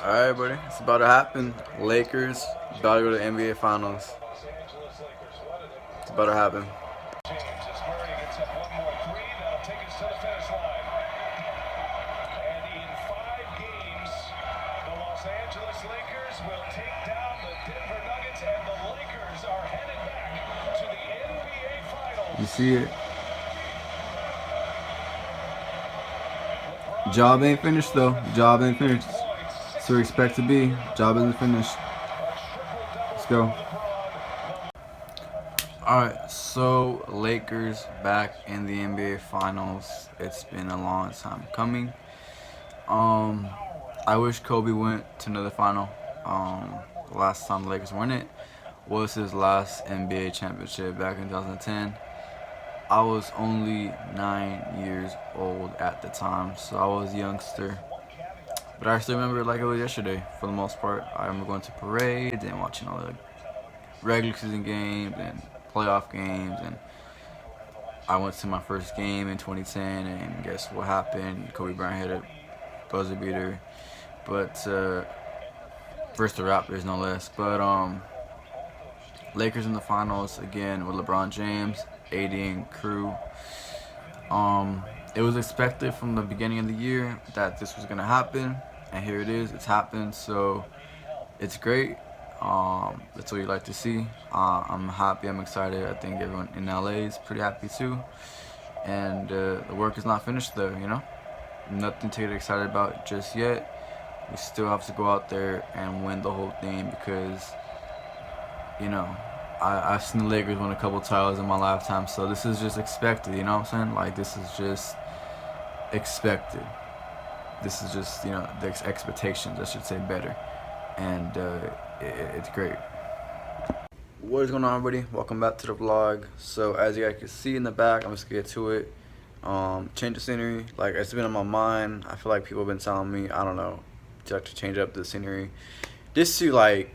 Alright, buddy. It's about to happen. Lakers about to go to the NBA Finals. It's about to happen. You see it? Job ain't finished though. Job ain't finished. So we expect to be. Job isn't finished. Let's go. Alright, so Lakers back in the NBA Finals. It's been a long time coming. I wish Kobe went to another final. The last time the Lakers won it was his last NBA championship back in 2010. I was only 9 years old at the time, so I was a youngster. But I still remember it like it was yesterday, for the most part. I remember going to parades and watching all the regular season games and playoff games. And I went to my first game in 2010, and guess what happened? Kobe Bryant hit a buzzer beater. But versus the Raptors, no less. But Lakers in the finals again with LeBron James, AD and crew. It was expected from the beginning of the year that this was gonna happen, and here it is. It's happened, so it's great. That's what you like to see. I'm happy. I'm excited. I think everyone in LA is pretty happy too. And the work is not finished though. Nothing to get excited about just yet. We still have to go out there and win the whole thing because I've seen the Lakers win a couple titles in my lifetime, so this is just expected, you know what I'm saying? Like, this is just expected. This is just, the expectations, I should say, better. And it's great. What is going on, everybody? Welcome back to the vlog. So, as you guys can see in the back, I'm just going to get to it. Change the scenery. Like, it's been on my mind. I feel like people have been telling me, I don't know, to change up the scenery. Just to,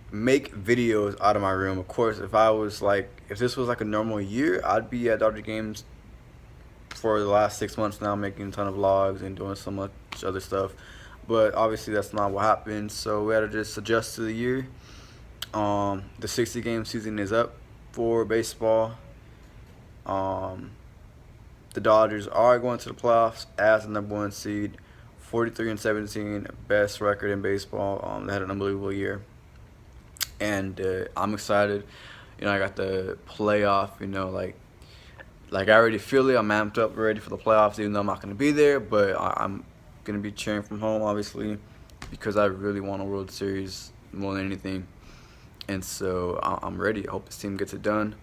make videos out of my room. Of course, if this was like a normal year, I'd be at Dodger games for the last 6 months now, making a ton of vlogs and doing so much other stuff. But obviously that's not what happened, so we had to just adjust to the year. The 60-game season is up for baseball. The Dodgers are going to the playoffs as the #1 seed, 43-17, best record in baseball. They had an unbelievable year. And I'm excited. I got the playoff, like I already feel it. I'm amped up, ready for the playoffs, even though I'm not going to be there. But I'm going to be cheering from home, obviously, because I really want a World Series more than anything. And so I'm ready. I hope this team gets it done.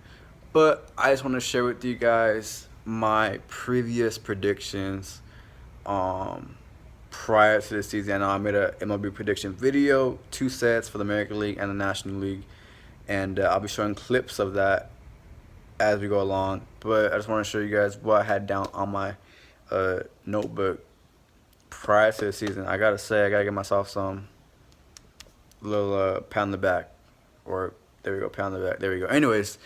But I just want to share with you guys my previous predictions prior to this season. I know I made a MLB prediction video, 2 sets for the American League and the National League, and I'll be showing clips of that as we go along. But I just want to show you guys what I had down on my notebook prior to the season. I gotta say, I gotta give myself some little pat on the back, or there we go, pat on the back. There we go. Anyways,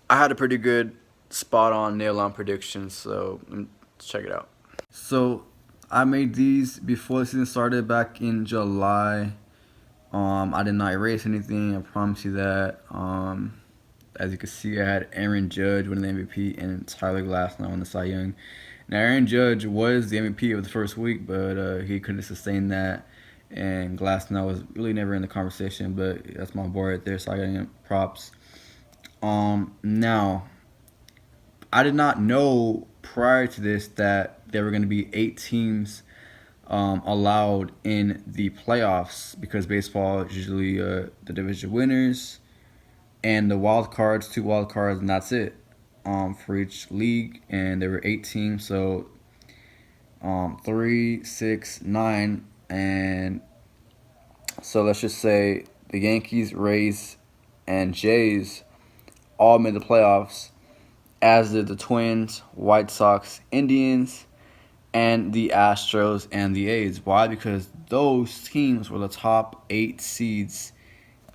I had a pretty good spot-on, nail-on prediction, so let's check it out. So I made these before the season started back in July. I did not erase anything, I promise you that. As you can see, I had Aaron Judge winning the MVP and Tyler Glasnow on the Cy Young. Now, Aaron Judge was the MVP of the first week, but he couldn't sustain that. And Glasnow was really never in the conversation, but that's my boy right there, so I got him props. Now, I did not know prior to this that there were going to be 8 teams allowed in the playoffs, because baseball is usually the division winners and the wild cards, 2 wild cards, and that's it for each league. And there were 8 teams, so 3, 6, 9, and so let's just say the Yankees, Rays, and Jays all made the playoffs, as did the Twins, White Sox, Indians, and the Astros and the A's. Why? Because those teams were the top 8 seeds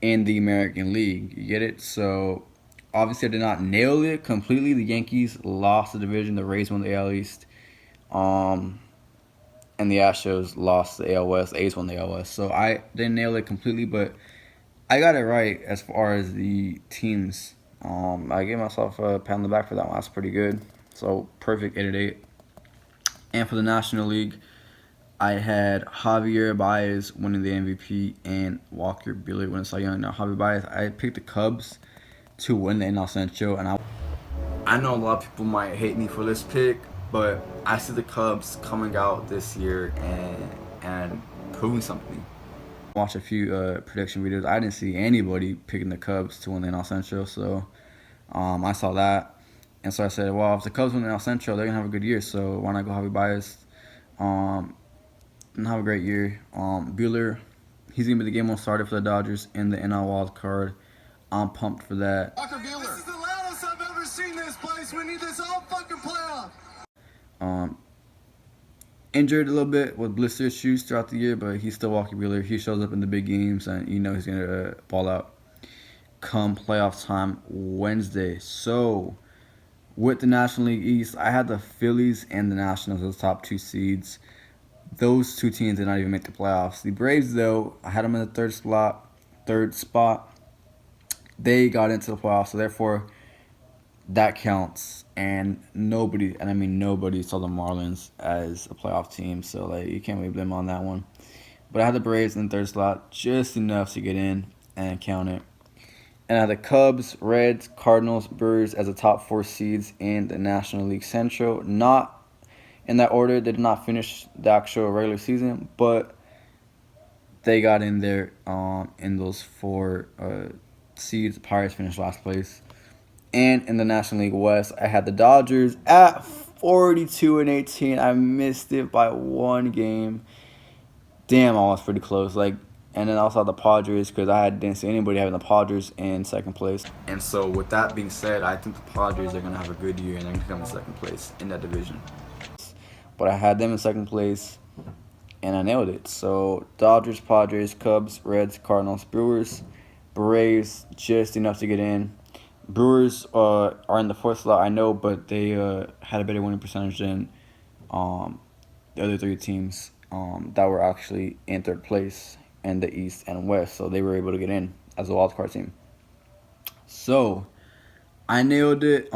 in the American League. You get it? So obviously I did not nail it completely. The Yankees lost the division. The Rays won the AL East. And and the Astros lost the AL West. The A's won the AL West. So I didn't nail it completely, but I got it right as far as the teams. I gave myself a pat on the back for that one. That's pretty good. So perfect 8-8. And for the National League, I had Javier Baez winning the MVP and Walker Buehler winning Cy Young. Now Javier Baez, I picked the Cubs to win the NL Central, and I know a lot of people might hate me for this pick, but I see the Cubs coming out this year and proving something. Watch a few prediction videos. I didn't see anybody picking the Cubs to win the NL Central, so I saw that, and so I said, well, if the Cubs win the NL Central, they're gonna have a good year. So why not go Javier Baez and have a great year? Buehler, he's gonna be the game one starter for the Dodgers in the NL wild card. I'm pumped for that. Walker Buehler. This is the loudest I've ever seen this place. We need this all fucking playoff. Injured a little bit with blister issues throughout the year, but he's still Walker Buehler. He shows up in the big games, and you know he's gonna ball out come playoff time Wednesday. So with the National League East, I had the Phillies and the Nationals as the top 2 seeds. Those 2 teams did not even make the playoffs. The Braves, though, I had them in the third spot. They got into the playoffs, so therefore that counts. And nobody, and I mean nobody, saw the Marlins as a playoff team, so like you can't really blame them on that one. But I had the Braves in the third slot, just enough to get in and count it. And I had the Cubs, Reds, Cardinals, Brewers as the top 4 seeds in the National League Central. Not in that order. They did not finish the actual regular season, but they got in there in those 4 seeds. The Pirates finished last place. And in the National League West, I had the Dodgers at 42-18. I missed it by 1 game. Damn, I was pretty close. And then I also had the Padres because I didn't see anybody having the Padres in second place. And so with that being said, I think the Padres are going to have a good year and they're going to come in second place in that division. But I had them in second place and I nailed it. So Dodgers, Padres, Cubs, Reds, Cardinals, Brewers, Braves, just enough to get in. Brewers are in the 4th slot, I know, but they had a better winning percentage than the other 3 teams that were actually in 3rd place in the East and West, so they were able to get in as a wild card team. So I nailed it.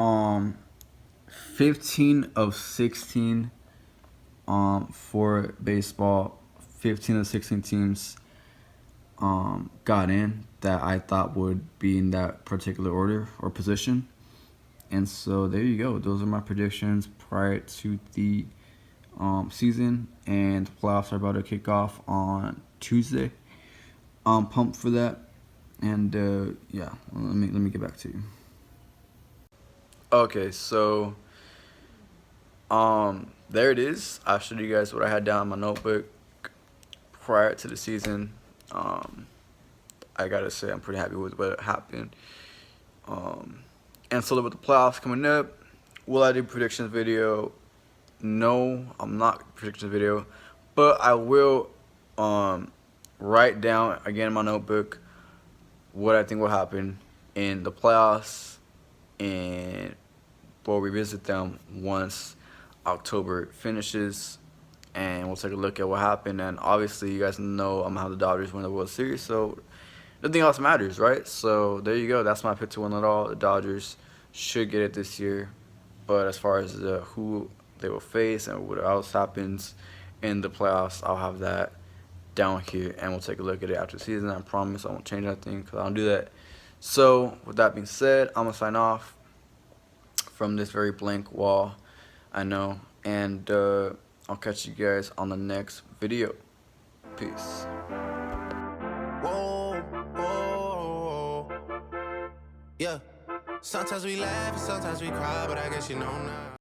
15 of 16 for baseball. 15 of 16 teams got in that I thought would be in that particular order or position. And so there you go. Those are my predictions prior to the season, and the playoffs are about to kick off on Tuesday. I'm pumped for that, and yeah, let me get back to you. Okay, so there it is. I showed you guys what I had down in my notebook prior to the season. I gotta say I'm pretty happy with what happened. And so with the playoffs coming up, will I do predictions video? No, I'm not predictions video, but I will write down again in my notebook what I think will happen in the playoffs, and we'll revisit them once October finishes, and we'll take a look at what happened. And obviously you guys know I'm gonna have the Dodgers win the World Series, so nothing else matters, right? So there you go. That's my pick to win it all. The Dodgers should get it this year, but as far as who they will face and what else happens in the playoffs, I'll have that down here, and we'll take a look at it after the season. I promise I won't change anything because I don't do that. So with that being said, I'm gonna sign off from this very blank wall, I know, and I'll catch you guys on the next video. Peace. Whoa, whoa, yeah. Sometimes we laugh and sometimes we cry, but I guess you know now.